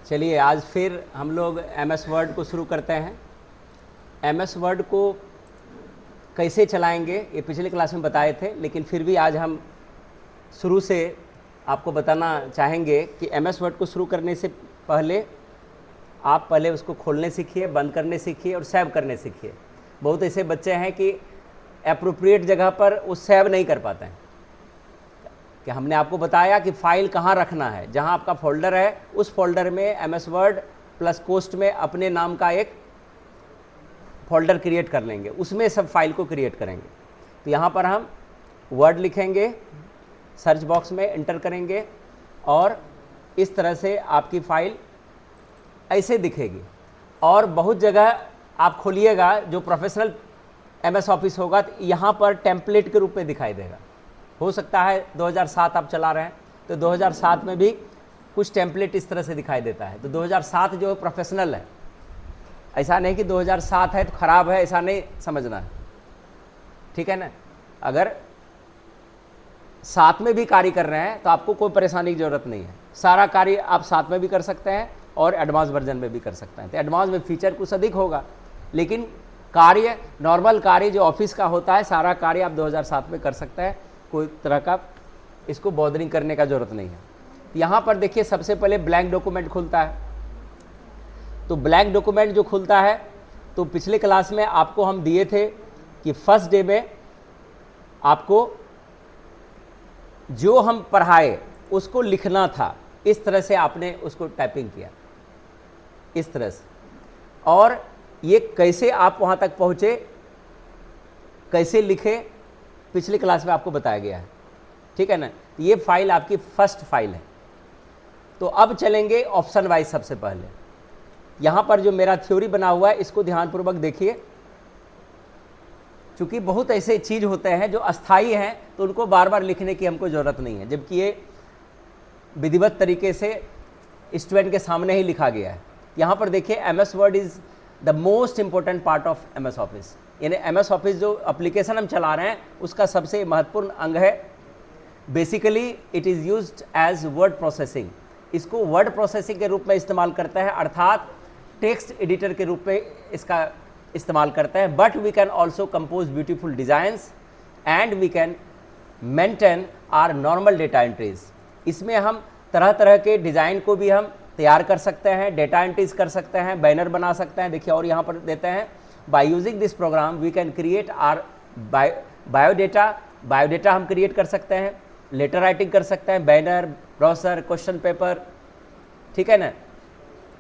चलिए आज फिर हम लोग MS वर्ड को शुरू करते हैं। MS वर्ड को कैसे चलाएंगे ये पिछले क्लास में बताए थे, लेकिन फिर भी आज हम शुरू से आपको बताना चाहेंगे कि MS वर्ड को शुरू करने से पहले आप पहले उसको खोलने सीखिए, बंद करने सीखिए और सेव करने सीखिए। बहुत ऐसे बच्चे हैं कि एप्रोप्रिएट जगह पर वो सेव नहीं कर पाते हैं। कि हमने आपको बताया कि फ़ाइल कहाँ रखना है, जहाँ आपका फ़ोल्डर है उस फोल्डर में MS वर्ड प्लस कोस्ट में अपने नाम का एक फ़ोल्डर क्रिएट कर लेंगे, उसमें सब फाइल को क्रिएट करेंगे। तो यहाँ पर हम वर्ड लिखेंगे, सर्च बॉक्स में एंटर करेंगे और इस तरह से आपकी फ़ाइल ऐसे दिखेगी। और बहुत जगह आप खोलिएगा जो प्रोफेशनल MS ऑफिस होगा तो यहाँ पर टेम्पलेट के रूप में दिखाई देगा। हो सकता है 2007 आप चला रहे हैं तो 2007 में भी कुछ टेम्पलेट इस तरह से दिखाई देता है। तो 2007 जो प्रोफेशनल है, ऐसा नहीं कि 2007 है तो ख़राब है, ऐसा नहीं समझना है, ठीक है ना। अगर साथ में भी कार्य कर रहे हैं तो आपको कोई परेशानी की ज़रूरत नहीं है। सारा कार्य आप साथ में भी कर सकते हैं और एडवांस वर्जन में भी कर सकते हैं। तो एडवांस में फीचर कुछ अधिक होगा, लेकिन कार्य नॉर्मल कार्य जो ऑफिस का होता है सारा कार्य आप 2007 में कर सकते हैं। कोई तरह का इसको बॉदरिंग करने का ज़रूरत नहीं है। यहाँ पर देखिए सबसे पहले ब्लैंक डॉक्यूमेंट खुलता है। तो ब्लैंक डॉक्यूमेंट जो खुलता है तो पिछले क्लास में आपको हम दिए थे कि फर्स्ट डे में आपको जो हम पढ़ाए उसको लिखना था। इस तरह से आपने उसको टाइपिंग किया इस तरह से, और ये कैसे आप वहाँ तक पहुँचे, कैसे लिखे, पिछले क्लास में आपको बताया गया है, ठीक है ना। ये फाइल आपकी फर्स्ट फाइल है। तो अब चलेंगे ऑप्शन वाइज। सबसे पहले यहाँ पर जो मेरा थ्योरी बना हुआ है इसको ध्यानपूर्वक देखिए। चूँकि बहुत ऐसे चीज़ होते हैं जो अस्थाई हैं तो उनको बार बार लिखने की हमको ज़रूरत नहीं है, जबकि ये विधिवत तरीके से स्टूडेंट के सामने ही लिखा गया है। यहाँ पर देखिए MS Word is the most important part of MS Office. यानी MS ऑफिस जो एप्लीकेशन हम चला रहे हैं उसका सबसे महत्वपूर्ण अंग है। Basically it is used as word processing. इसको वर्ड प्रोसेसिंग के रूप में इस्तेमाल करता है, अर्थात टेक्स्ट एडिटर के रूप में इसका इस्तेमाल करता है। But we can also compose beautiful designs and we can maintain our normal data entries. इसमें हम तरह तरह के डिज़ाइन को भी हम तैयार कर सकते हैं, डेटा एंट्रीज कर सकते हैं, बैनर बना सकते हैं। देखिए और यहाँ पर देते हैं by using this program we can create our biodata हम क्रिएट कर सकते हैं, लेटर राइटिंग कर सकते हैं, बैनर, ब्रोशर, क्वेश्चन पेपर, ठीक है ना।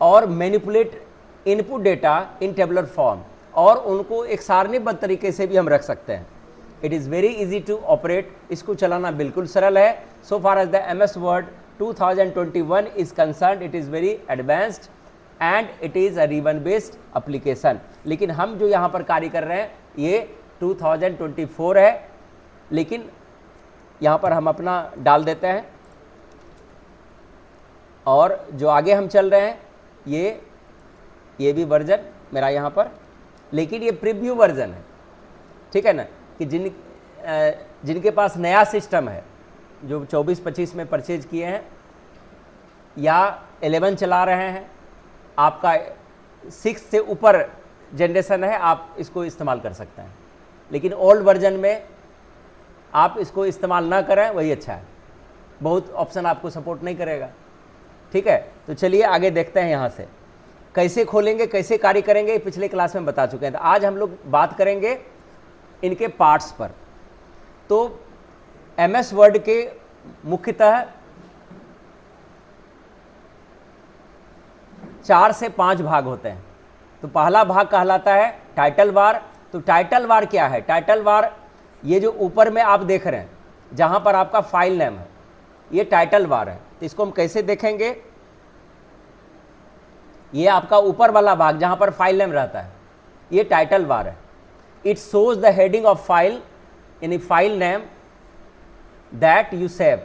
और मैनिपुलेट इनपुट डेटा इन टेबुलर फॉर्म, और उनको एक सारणीबद्ध तरीके से भी हम रख सकते हैं। It is very easy to operate. इसको चलाना बिल्कुल सरल है। So far as the MS Word 2021 is concerned, it is very advanced and it is a ribbon based application. लेकिन हम जो यहाँ पर कार्य कर रहे हैं ये 2024 है, लेकिन यहाँ पर हम अपना डाल देते हैं। और जो आगे हम चल रहे हैं ये भी वर्जन मेरा यहाँ पर, लेकिन ये प्रीव्यू वर्जन है, ठीक है ना। कि जिनके पास नया सिस्टम है, जो 24-25 में परचेज किए हैं या 11 चला रहे हैं, आपका 6 से ऊपर जनरेशन है, आप इसको इस्तेमाल कर सकते हैं। लेकिन ओल्ड वर्जन में आप इसको इस्तेमाल ना करें वही अच्छा है, बहुत ऑप्शन आपको सपोर्ट नहीं करेगा, ठीक है। तो चलिए आगे देखते हैं यहाँ से कैसे खोलेंगे, कैसे कार्य करेंगे, पिछले क्लास में बता चुके हैं। तो आज हम लोग बात करेंगे इनके पार्ट्स पर। तो MS वर्ड के मुख्यतः 4 से 5 भाग होते हैं। तो पहला भाग कहलाता है टाइटल बार। तो टाइटल बार क्या है? टाइटल बार ये जो ऊपर में आप देख रहे हैं जहाँ पर आपका फाइल नेम है, ये टाइटल बार है। तो इसको हम कैसे देखेंगे? ये आपका ऊपर वाला भाग जहाँ पर फाइल नेम रहता है, ये टाइटल बार है। It shows the heading of file यानी file name that you save.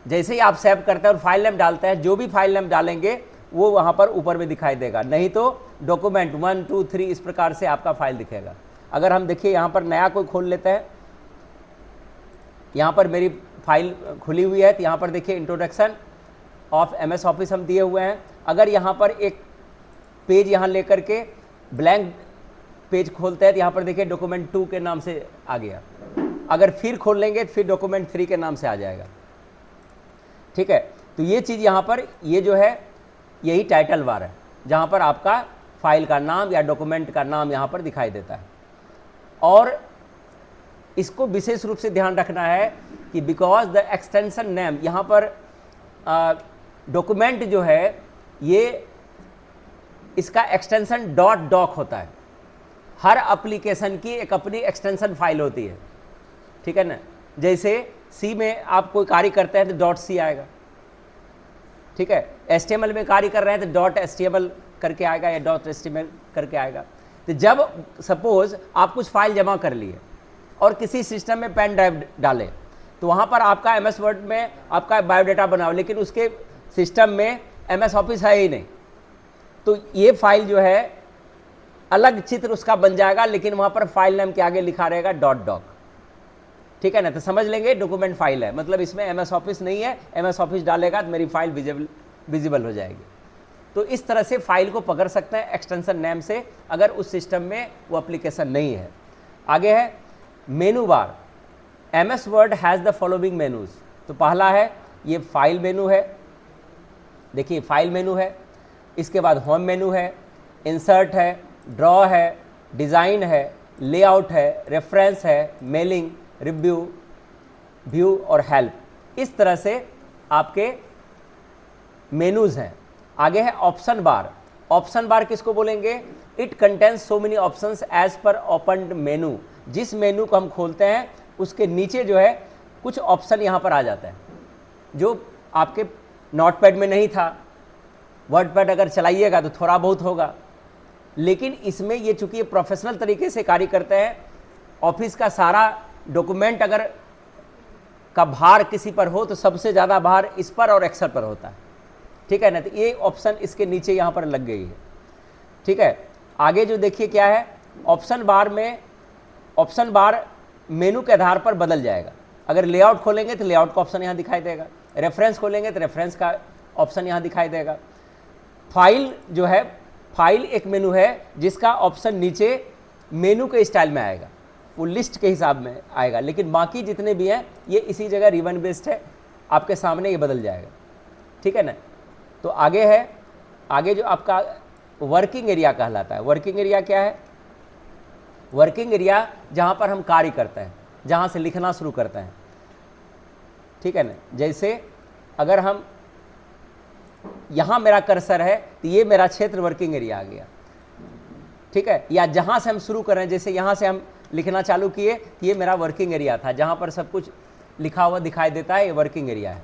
जैसे ही आप सेव करते हैं और फाइल नेम डालते हैं, जो भी फाइल नेम डालेंगे वो वहाँ पर ऊपर में दिखाई देगा, नहीं तो डॉक्यूमेंट 1 2 3 इस प्रकार से आपका फाइल दिखेगा। अगर हम देखिए यहाँ पर नया कोई खोल लेते हैं, यहाँ पर मेरी फाइल खुली हुई है, तो यहाँ पर देखिए इंट्रोडक्शन ऑफ MS ऑफिस हम दिए हुए हैं। अगर यहाँ पर एक पेज यहाँ लेकर के ब्लैंक पेज खोलते हैं तो यहाँ पर देखिए डॉक्यूमेंट 2 के नाम से आ गया। अगर फिर खोल लेंगे तो फिर डॉक्यूमेंट 3 के नाम से आ जाएगा। ठीक है, तो ये चीज़ यहाँ पर ये जो है यही टाइटल बार है, जहाँ पर आपका फाइल का नाम या डॉक्यूमेंट का नाम यहाँ पर दिखाई देता है। और इसको विशेष रूप से ध्यान रखना है कि बिकॉज द एक्सटेंशन नेम, यहाँ पर डॉक्यूमेंट जो है ये इसका एक्सटेंशन .doc होता है। हर एप्लीकेशन की एक अपनी एक्सटेंशन फाइल होती है, ठीक है ना। जैसे सी में आप कोई कार्य करते हैं तो .c आएगा, ठीक है। HTML में कार्य कर रहे हैं तो .html करके आएगा या .html करके आएगा। तो जब सपोज आप कुछ फाइल जमा कर लिए और किसी सिस्टम में पेन ड्राइव डाले, तो वहाँ पर आपका MS वर्ड में आपका बायोडाटा बनाओ, लेकिन उसके सिस्टम में MS ऑफिस है ही नहीं, तो ये फाइल जो है अलग चित्र उसका बन जाएगा, लेकिन वहाँ पर फाइल नेम के आगे लिखा रहेगा .doc, ठीक है ना। तो समझ लेंगे डॉक्यूमेंट फाइल है, मतलब इसमें MS ऑफिस नहीं है। MS ऑफिस डालेगा तो मेरी फाइल विजिबल हो जाएगी। तो इस तरह से फाइल को पकड़ सकते हैं एक्सटेंशन नेम से, अगर उस सिस्टम में वो एप्लीकेशन नहीं है। आगे है मेनू बार। MS word has the following menus. तो पहला है ये फाइल मेनू है, देखिए फाइल मेनू है। इसके बाद होम मेनू है, इंसर्ट है, ड्रॉ है, डिज़ाइन है, लेआउट है, रेफरेंस है, मेलिंग, रिव्यू, व्यू और हेल्प। इस तरह से आपके मेनूज हैं। आगे है ऑप्शन बार। ऑप्शन बार किसको बोलेंगे? It contains so many options as per opened menu. जिस मेनू को हम खोलते हैं उसके नीचे जो है कुछ ऑप्शन यहाँ पर आ जाता है, जो आपके नोटपैड में नहीं था। वर्डपैड अगर चलाइएगा तो थोड़ा बहुत होगा, लेकिन इसमें ये चूंकि प्रोफेशनल तरीके से कार्य करते हैं, ऑफिस का सारा डॉक्यूमेंट अगर का भार किसी पर हो तो सबसे ज़्यादा भार इस पर और एक्सेल पर होता है, ठीक है ना। तो ये ऑप्शन इसके नीचे यहाँ पर लग गई है, ठीक है। आगे जो देखिए क्या है, ऑप्शन बार में ऑप्शन बार मेनू के आधार पर बदल जाएगा। अगर लेआउट खोलेंगे तो लेआउट का ऑप्शन यहाँ दिखाई देगा, रेफरेंस खोलेंगे तो रेफरेंस का ऑप्शन यहाँ दिखाई देगा। फाइल जो है, फाइल एक मेनू है जिसका ऑप्शन नीचे मेनू के स्टाइल में आएगा, वो लिस्ट के हिसाब में आएगा, लेकिन बाकी जितने भी हैं ये इसी जगह रिबन बेस्ड है, आपके सामने ये बदल जाएगा, ठीक है ना। तो आगे है, आगे जो आपका वर्किंग एरिया कहलाता है। वर्किंग एरिया क्या है? वर्किंग एरिया जहाँ पर हम कार्य करते हैं, जहाँ से लिखना शुरू करते हैं, ठीक है ना। जैसे अगर हम यहाँ मेरा कर्सर है तो ये मेरा क्षेत्र वर्किंग एरिया आ गया, ठीक है। या जहाँ से हम शुरू कर रहे हैं, जैसे यहाँ से हम लिखना चालू किए, ये मेरा वर्किंग एरिया था, जहाँ पर सब कुछ लिखा हुआ दिखाई देता है, ये वर्किंग एरिया है।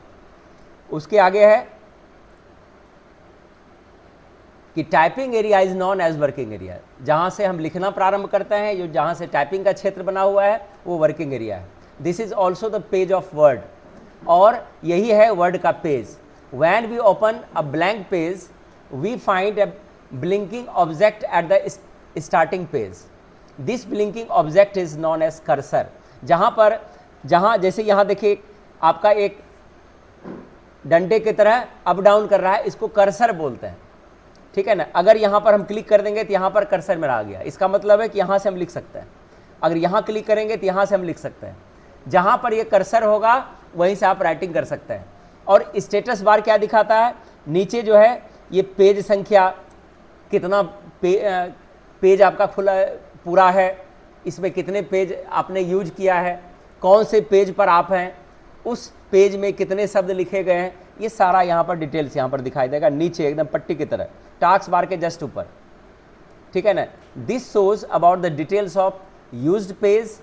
उसके आगे है कि typing area is known as working area. जहाँ से हम लिखना प्रारंभ करते हैं, जो जहाँ से टाइपिंग का क्षेत्र बना हुआ है, वो वर्किंग एरिया है। This is also the page of word, और यही है वर्ड का page. When we open a blank page, we find a blinking object at the starting page. This blinking object is known as cursor. जहाँ जैसे यहाँ देखिए आपका एक डंडे की तरह अप डाउन कर रहा है, इसको कर्सर बोलते हैं, ठीक है ना। अगर यहाँ पर हम क्लिक कर देंगे तो यहाँ पर कर्सर मेरा आ गया, इसका मतलब है कि यहाँ से हम लिख सकते हैं। अगर यहाँ क्लिक करेंगे तो यहाँ से हम लिख सकते हैं। जहाँ पर ये कर्सर होगा वहीं से आप राइटिंग कर सकते हैं। और स्टेटस बार क्या दिखाता है? नीचे जो है ये पेज संख्या, कितना पेज आपका खुला पूरा है, इसमें कितने पेज आपने यूज किया है, कौन से पेज पर आप हैं, उस पेज में कितने शब्द लिखे गए हैं, ये सारा यहाँ पर डिटेल्स यहाँ पर दिखाई देगा, नीचे एकदम पट्टी की तरह, टास्क बार के जस्ट ऊपर, ठीक है ना। This shows about the details of used page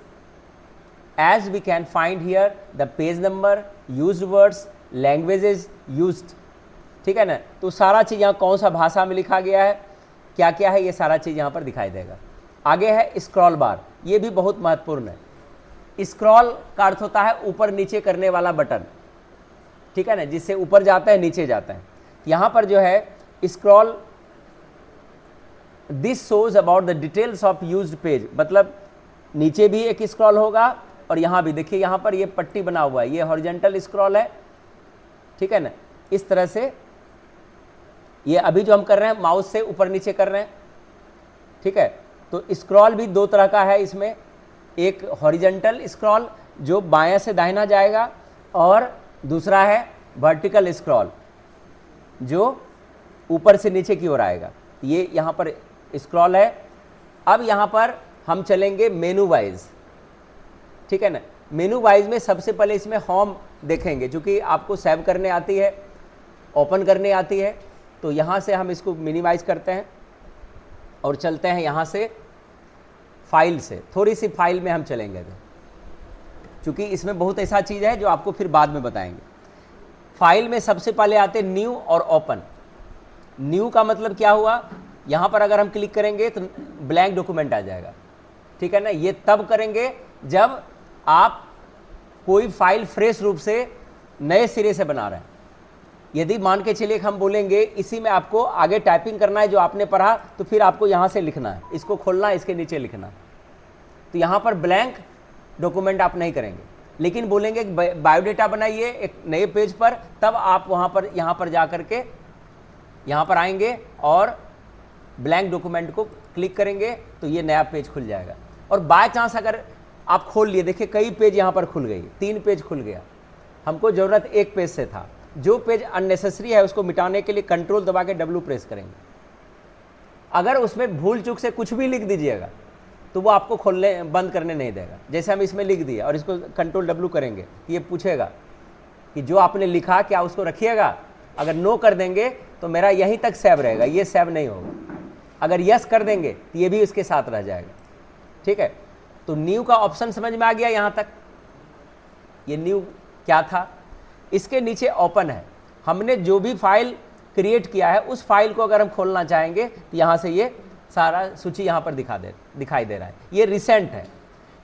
as we can find here the page number, used words, languages used, ठीक है ना। तो सारा चीज़ यहाँ कौन सा भाषा में लिखा गया है, क्या क्या है, ये सारा चीज़ यहाँ पर दिखाई देगा। आगे है स्क्रॉल बार, ये भी बहुत महत्वपूर्ण है। स्क्रॉल का अर्थ होता है ऊपर नीचे करने वाला बटन, ठीक है ना, जिससे ऊपर जाता है नीचे जाता है। यहाँ पर जो है scroll, this shows about the details of used page, मतलब नीचे भी एक स्क्रॉल होगा और यहाँ भी देखिए, यहाँ पर ये पट्टी बना हुआ है, ये हॉरिजॉन्टल स्क्रॉल है, ठीक है ना। इस तरह से ये अभी जो हम कर रहे हैं माउस से ऊपर नीचे कर रहे हैं, ठीक है। तो स्क्रॉल भी दो तरह का है इसमें, एक हॉरिजेंटल स्क्रॉल जो बाएं से दाहिना जाएगा, और दूसरा है वर्टिकल स्क्रॉल जो ऊपर से नीचे की ओर आएगा। ये यहाँ पर स्क्रॉल है। अब यहाँ पर हम चलेंगे मेनू वाइज, ठीक है ना। मेनू वाइज में सबसे पहले इसमें होम देखेंगे, क्योंकि आपको सेव करने आती है, ओपन करने आती है। तो यहाँ से हम इसको मिनिमाइज करते हैं और चलते हैं यहाँ से फाइल से, थोड़ी सी फाइल में हम चलेंगे अभी, क्योंकि इसमें बहुत ऐसा चीज़ है जो आपको फिर बाद में बताएंगे। फाइल में सबसे पहले आते न्यू और ओपन। न्यू का मतलब क्या हुआ, यहाँ पर अगर हम क्लिक करेंगे तो ब्लैंक डॉक्यूमेंट आ जाएगा, ठीक है ना। ये तब करेंगे जब आप कोई फाइल फ्रेश रूप से नए सिरे से बना रहे हैं। यदि मान के चलिए हम बोलेंगे इसी में आपको आगे टाइपिंग करना है जो आपने पढ़ा, तो फिर आपको यहाँ से लिखना है, इसको खोलना है, इसके नीचे लिखना है। तो यहाँ पर ब्लैंक डॉक्यूमेंट आप नहीं करेंगे, लेकिन बोलेंगे बायोडेटा बनाइए एक नए पेज पर, तब आप वहाँ पर यहाँ पर जा करके यहाँ पर आएंगे और ब्लैंक डॉक्यूमेंट को क्लिक करेंगे तो ये नया पेज खुल जाएगा। और बाय चांस अगर आप खोल लिए, देखिए कई पेज यहाँ पर खुल गई, 3 पेज खुल गया, हमको ज़रूरत एक पेज से था। जो पेज अननेसेसरी है उसको मिटाने के लिए कंट्रोल दबा के W प्रेस करेंगे। अगर उसमें भूल चूक से कुछ भी लिख दीजिएगा तो वो आपको खोलने बंद करने नहीं देगा। जैसे हम इसमें लिख दिए और इसको कंट्रोल W करेंगे, ये पूछेगा कि जो आपने लिखा क्या उसको रखिएगा। अगर नो कर देंगे तो मेरा यहीं तक सेव रहेगा, ये सेव नहीं होगा। अगर यस कर देंगे तो ये भी इसके साथ रह जाएगा, ठीक है। तो न्यू का ऑप्शन समझ में आ गया यहाँ तक। ये न्यू क्या था, इसके नीचे ओपन है। हमने जो भी फाइल क्रिएट किया है उस फाइल को अगर हम खोलना चाहेंगे तो यहाँ से ये सारा सूची यहाँ पर दिखाई दे रहा है। ये रिसेंट है,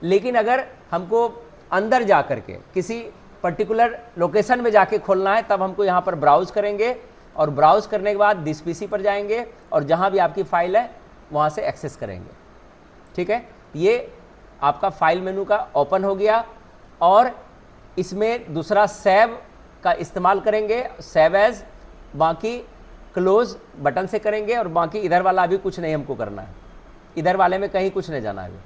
लेकिन अगर हमको अंदर जा करके किसी पर्टिकुलर लोकेशन में जाके खोलना है तब हमको यहाँ पर ब्राउज़ करेंगे, और ब्राउज़ करने के बाद दिस पीसी पर जाएंगे और जहाँ भी आपकी फ़ाइल है वहाँ से एक्सेस करेंगे, ठीक है। ये आपका फाइल मेनू का ओपन हो गया। और इसमें दूसरा सेव का इस्तेमाल करेंगे, सेव एज, बाकी क्लोज बटन से करेंगे, और बाकी इधर वाला अभी कुछ नहीं हमको करना है, इधर वाले में कहीं कुछ नहीं जाना है अभी।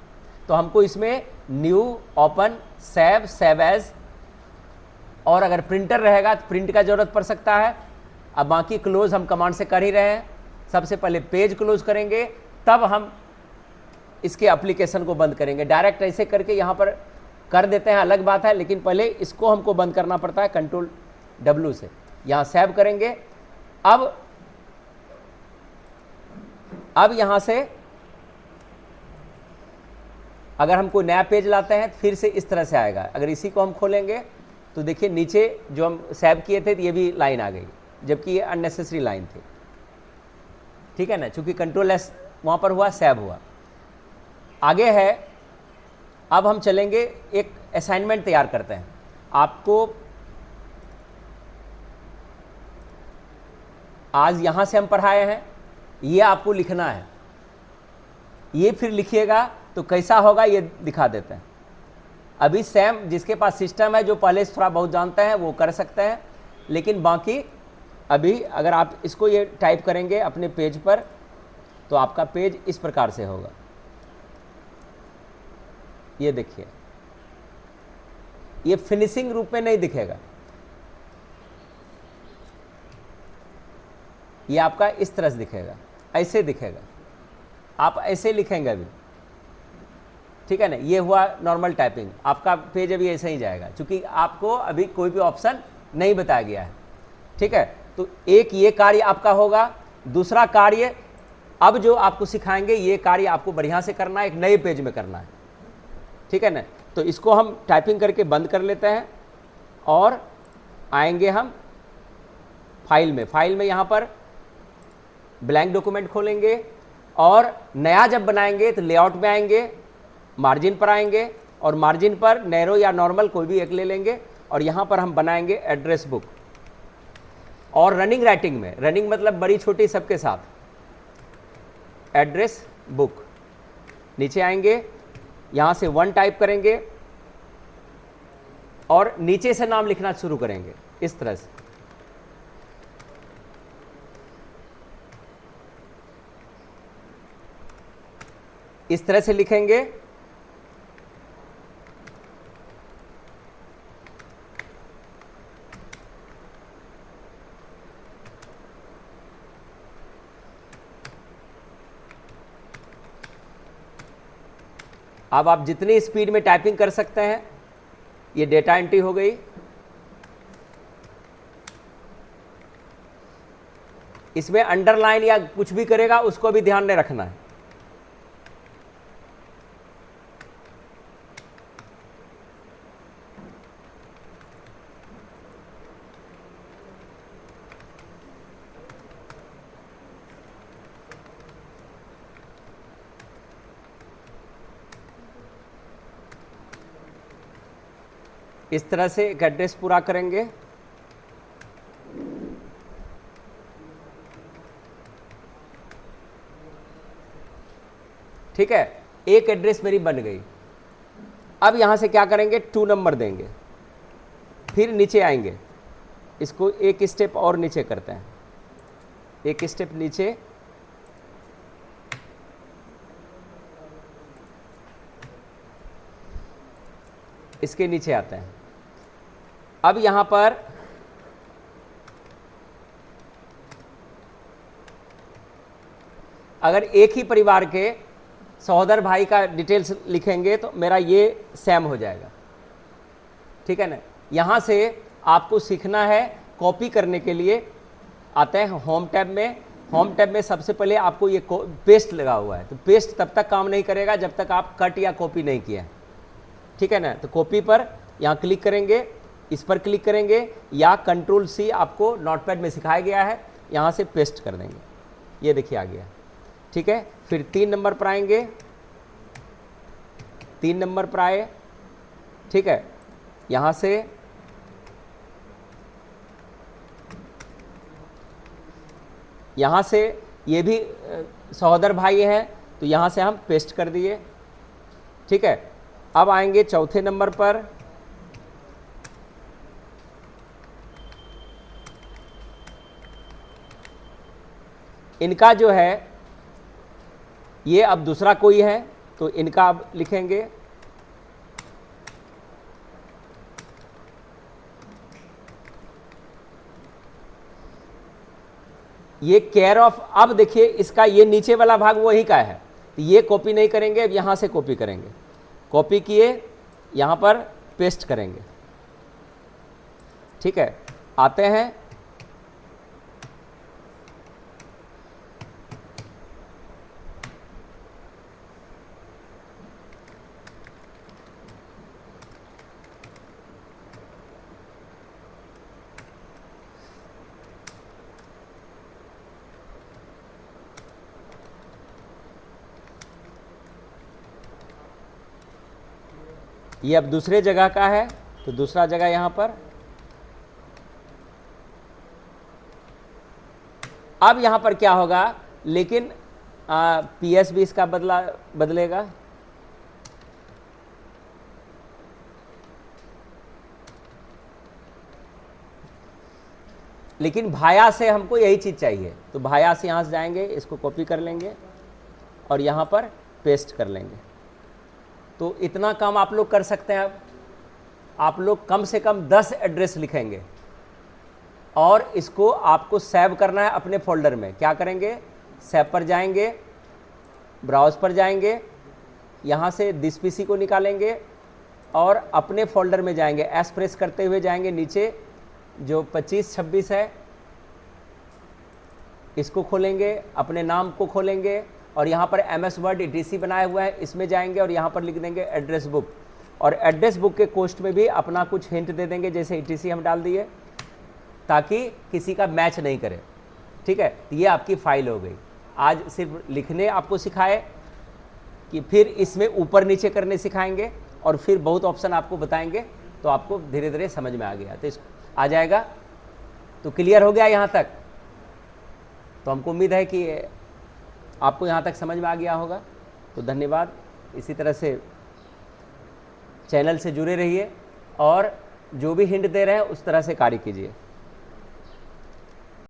तो हमको इसमें new, open, save, save as, और अगर प्रिंटर रहेगा तो प्रिंट का ज़रूरत पड़ सकता है। अब बाकी क्लोज हम कमांड से कर ही रहे हैं। सबसे पहले पेज क्लोज करेंगे, तब हम इसके एप्लीकेशन को बंद करेंगे। डायरेक्ट ऐसे करके यहाँ पर कर देते हैं, अलग बात है, लेकिन पहले इसको हमको बंद करना पड़ता है कंट्रोल W से। यहाँ सेव करेंगे। अब यहाँ से अगर हम कोई नया पेज लाते हैं फिर से इस तरह से आएगा। अगर इसी को हम खोलेंगे तो देखिए नीचे जो हम सेव किए थे तो ये भी लाइन आ गई, जबकि ये अननेसेसरी लाइन थी, ठीक है ना, चूंकि कंट्रोल S वहाँ पर हुआ, सेव हुआ। आगे है, अब हम चलेंगे, एक असाइनमेंट तैयार करते हैं। आपको आज यहाँ से हम पढ़ाए हैं, ये आपको लिखना है। ये फिर लिखिएगा तो कैसा होगा ये दिखा देते हैं। अभी सेम जिसके पास सिस्टम है, जो पहले से थोड़ा बहुत जानते हैं वो कर सकते हैं, लेकिन बाकी अभी अगर आप इसको ये टाइप करेंगे अपने पेज पर तो आपका पेज इस प्रकार से होगा। ये देखिए, ये फिनिशिंग रूप में नहीं दिखेगा, ये आपका इस तरह से दिखेगा, ऐसे दिखेगा। आप ऐसे लिखेंगे अभी, ठीक है ना। ये हुआ नॉर्मल टाइपिंग, आपका पेज अभी ऐसे ही जाएगा, क्योंकि आपको अभी कोई भी ऑप्शन नहीं बताया गया है, ठीक है। तो एक ये कार्य आपका होगा। दूसरा कार्य अब जो आपको सिखाएंगे, ये कार्य आपको बढ़िया से करना है, एक नए पेज में करना है, ठीक है ना। तो इसको हम टाइपिंग करके बंद कर लेते हैं और आएंगे हम फाइल में। फाइल में यहाँ पर ब्लैंक डॉक्यूमेंट खोलेंगे और नया जब बनाएंगे तो लेआउट में आएंगे, मार्जिन पर आएंगे और मार्जिन पर नैरो या नॉर्मल कोई भी एक ले लेंगे और यहाँ पर हम बनाएंगे एड्रेस बुक। और रनिंग राइटिंग में, रनिंग मतलब बड़ी छोटी सबके साथ, एड्रेस बुक। नीचे आएंगे, यहाँ से 1 टाइप करेंगे और नीचे से नाम लिखना शुरू करेंगे इस तरह से। इस तरह से लिखेंगे। अब आप जितनी स्पीड में टाइपिंग कर सकते हैं, ये डेटा एंट्री हो गई। इसमें अंडरलाइन या कुछ भी करेगा उसको भी ध्यान में रखना है। इस तरह से एक एड्रेस पूरा करेंगे। ठीक है, एक एड्रेस मेरी बन गई। अब यहां से क्या करेंगे, 2 नंबर देंगे, फिर नीचे आएंगे, इसको एक स्टेप और नीचे करते हैं, एक स्टेप नीचे, इसके नीचे आते हैं। अब यहां पर अगर एक ही परिवार के सहोदर भाई का डिटेल्स लिखेंगे तो मेरा ये सैम हो जाएगा। ठीक है ना। यहां से आपको सीखना है, कॉपी करने के लिए आते हैं होम टैब में। होम टैब में सबसे पहले आपको ये पेस्ट लगा हुआ है, तो पेस्ट तब तक काम नहीं करेगा जब तक आप कट या कॉपी नहीं किया। ठीक है ना। तो कॉपी पर यहाँ क्लिक करेंगे, इस पर क्लिक करेंगे, या कंट्रोल सी आपको नोटपैड में सिखाया गया है, यहाँ से पेस्ट कर देंगे। ये देखिए आ गया। ठीक है, फिर 3 नंबर पर आएंगे, 3 नंबर पर आए। ठीक है, यहाँ से ये भी सहोदर भाई हैं, तो यहाँ से हम पेस्ट कर दिए। ठीक है, अब आएंगे चौथे नंबर पर, इनका जो है ये अब दूसरा कोई है, तो इनका अब लिखेंगे। ये केयर ऑफ, अब देखिए इसका ये नीचे वाला भाग वही का है, तो ये कॉपी नहीं करेंगे, अब यहां से कॉपी करेंगे। कॉपी किए, यहां पर पेस्ट करेंगे। ठीक है, आते हैं, ये अब दूसरे जगह का है, तो दूसरा जगह यहां पर। अब यहां पर क्या होगा, लेकिन पीएस भी इसका बदलेगा। लेकिन भाया से हमको यही चीज चाहिए, तो भाया से यहां से जाएंगे, इसको कॉपी कर लेंगे और यहां पर पेस्ट कर लेंगे। तो इतना काम आप लोग कर सकते हैं। अब आप लोग कम से कम 10 एड्रेस लिखेंगे और इसको आपको सेव करना है अपने फोल्डर में। क्या करेंगे, सेव पर जाएंगे, ब्राउज पर जाएंगे, यहाँ से दिस पीसी को निकालेंगे और अपने फोल्डर में जाएंगे, एस प्रेस करते हुए जाएंगे नीचे, जो 2526 है इसको खोलेंगे, अपने नाम को खोलेंगे और यहाँ पर MS वर्ड ETC बनाया हुआ है, इसमें जाएंगे और यहाँ पर लिख देंगे एड्रेस बुक, और एड्रेस बुक के कोस्ट में भी अपना कुछ हिंट दे देंगे, जैसे ETC हम डाल दिए, ताकि किसी का मैच नहीं करे। ठीक है, तो ये आपकी फाइल हो गई। आज सिर्फ लिखने आपको सिखाए, कि फिर इसमें ऊपर नीचे करने सिखाएंगे और फिर बहुत ऑप्शन आपको बताएंगे, तो आपको धीरे धीरे समझ में आ गया, तो इसको आ जाएगा। तो क्लियर हो गया यहाँ तक? तो हमको उम्मीद है कि आपको यहाँ तक समझ में आ गया होगा। तो धन्यवाद। इसी तरह से चैनल से जुड़े रहिए और जो भी हिंट दे रहे हैं उस तरह से कार्य कीजिए।